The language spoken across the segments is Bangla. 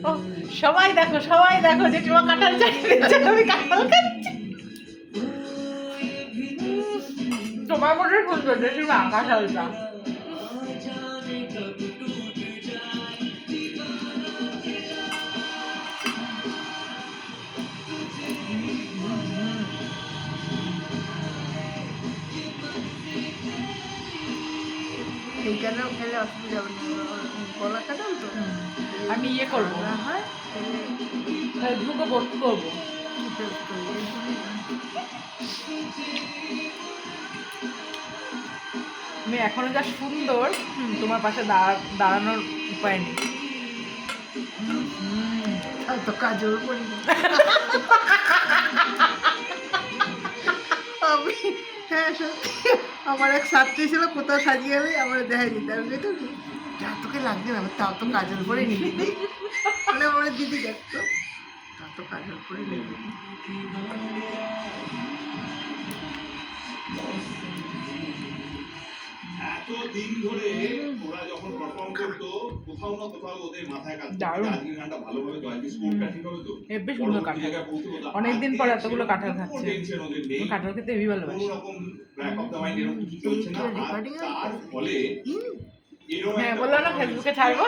ও সবাই দেখো জেঠিমা কাঁঠাল চাইছে, আমি কাঁঠাল খাচ্ছি। তোমার মনে শুনছো জেঠিমা কাঁঠালটা? এইখানেও খেলে অসুবিধা হবে না, গলা কাটাল তো। আমি ইয়ে করবো, না হয় খেলে ফেসবুকে পোস্ট করবো। কি টেস্ট করবে? আমি এখনো যা সুন্দর, তোমার পাশে দাঁড়ানোর উপায় নেই। তো কাজল করি আমি। হ্যাঁ সত্যি, আমার এক ছাত্রী ছিল, কোথাও সাজিয়ে গেলে আমার দেখা যেত, আমি তো যা তোকে লাগছে না, তাও তো কাজল করে নিবি, মানে আমার দিদি দেখতো, তাও তো কাজল করে নিবি। এতদিন ধরে ওরা যখন পারফর্ম করতো, কোথাও না কোথাও ওদের মাথায় কাজ দারুণ। আজকের গানটা ভালোভাবে জয়ন্তী স্কোরটা ঠিক হবে তো, হেব্বি সুন্দর কাঁঠাল। অনেকদিন পর এতগুলো কাঁঠাল খাচ্ছে। টেনশন ওদের নেই, আমি কাঁঠাল খেতে হেবি ভালোবাসি। কোনো রকম ব্যাক অফ দ্য মাইন্ড এরকম কিছু চলছে না, আর তার ফলে এরকম হ্যাঁ বললো না ফেসবুকে ছাড়বো,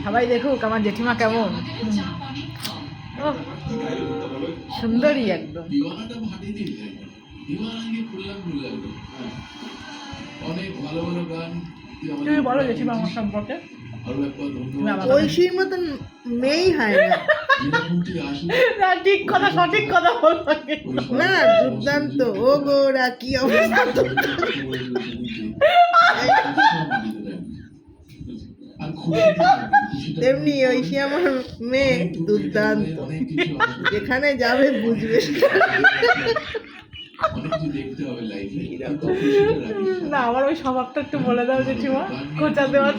সবাই দেখুক আমার জেঠিমা কেমন। ওহ, সুন্দরী একদম। দিওয়ানাটা ভাটিয়ে দিন, দিওয়ানাকে খুললাম অনেক ভালো ভালো গান। তুমি বলো জেঠিমা আমার সম্পর্কে। আরো একবার তুমি আমার ধন্যবাদ। ঐশীর মতন মেয়েই হয় না। মীনাকুন্তি আসলে না, ঠিক কথা, সঠিক কথা বলবো। না দুর্দান্ত, ও গোরা কি অবস্থা। তেমনি ঐশী আমার মেয়ে দুর্দান্ত, যেখানে যাবে বুঝবে। অনেক কিছু দেখতে হবে লাইফে। না আমার ওই স্বভাবটা একটু বলে দাও জেঠিমা, খোঁচা দেওয়া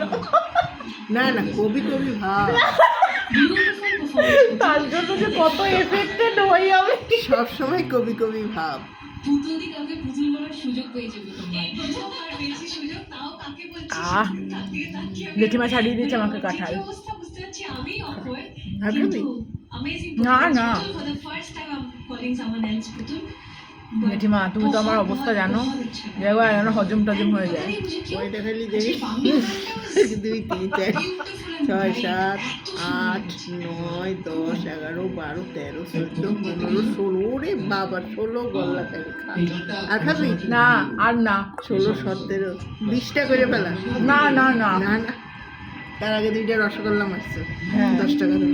না না, কবি কবি ভাব, তার জন্য যে কত এফেক্টেড হই আমি। সবসময় কবি কবি ভাব। পুতুল দি কাউকে পুতুল বলার সুযোগ পেয়ে যাবে তোমরা। প্রথমবার পেয়েছি সুযোগ, তাও কাকে বলছি আহ, তাকিয়ে তাকিয়ে আমি জেঠিমা ছাড়িয়ে দিয়েছে আমাকে কাঁঠাল। কি অবস্থা বুঝতে পারছি আমি awkward, আর কিন্তু খাবি? amazing না, performance. না। পুতুল, for the first time I'm calling someone else পুতুল। But জেঠিমা তুমি তো আমার অবস্থা জানো, একবার যেন হজম টজম হয়ে যায়। मुझे क्यों ওইটা খালি দেখি, बांग्ला गानটা 2 3 4 6 7 8 9 10 11 12 13 14 15 16, রে বাবা 16 গল্লা খালি খা। আর খাবি? না আর না, 16 17 20টা করে ফেলা। না না না, না না, তার আগে 2টা রসগোল্লা মারছো, হ্যাঁ। 10 টাকা দাম।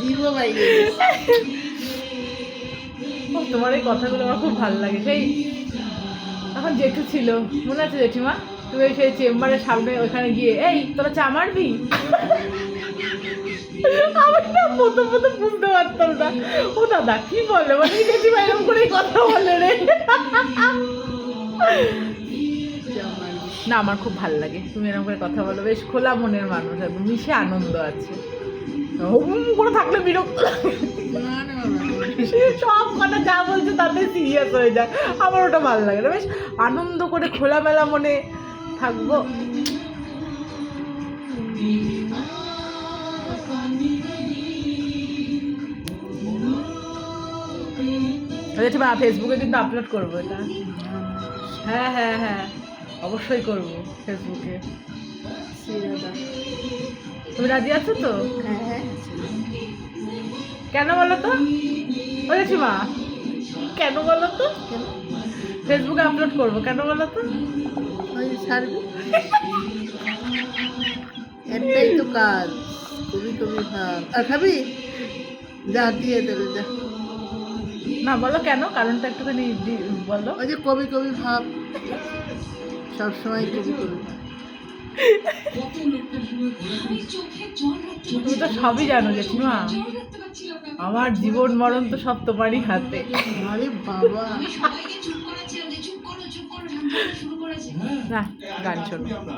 জীবও বাইরে ও, তোমার এই কথাগুলো আমার খুব ভালো লাগে। সেই এখন জেঠু ছিল, মনে আছে জেঠিমা? তুমি সেই চেম্বারের সামনে ওইখানে গিয়ে এই তোরা চা মারবি, আমি না প্রথম বুঝতে পারতাম না ও দাদা কি বলে, মানে জেঠিমা এরকম করে কথা বলে রে। না আমার খুব ভালো লাগে তুমি এরকম করে কথা বলো, বেশ খোলা মনের মানুষ, একদম মিশে আনন্দ আছে। করে থাকলে বিরক্ত লাগে। না না বাবা, সে সব কথা যা বলছে তাতে সিরিয়াস হয়ে যায়, আমার ওটা ভালো লাগে না, বেশ আনন্দ করে খোলামেলা মনে থাকবো। জেঠিমা ফেসবুকে কিন্তু আপলোড করবো এটা। হ্যাঁ হ্যাঁ হ্যাঁ অবশ্যই করবো ফেসবুকে। শ্রীরাধা। তুমি রাজি আছো তো? হ্যাঁ হ্যাঁ, কেন বলো তো ও জেঠিমা, কেন বলো তো? কেন? ফেসবুকে আপলোড করবো কেন বলো তো? ওই ছাড়বি, একটাই তো কাজ, কবি কবি ভাব। আর খাবি? যা দিয়ে দেবে, যা না বলো কেন, কারণটা একটুখানি বলো। ওই যে কবি কবি ভাব, সবসময় কবি কবি ভাব। কত লোকটার সঙ্গে আমি চোখে জল রাখতে তুমি তো সবই জানো জেঠিমা, জল রাখতে পারছিলাম না। আমার জীবন মরণ তো সব তোমারই হাতে। আরে বাবা, আমি সবাইকে চুপ করাচ্ছিলাম যে চুপ করো শান্ত হতে শুরু করেছে। হ্যাঁ না গান শোনো। আমরা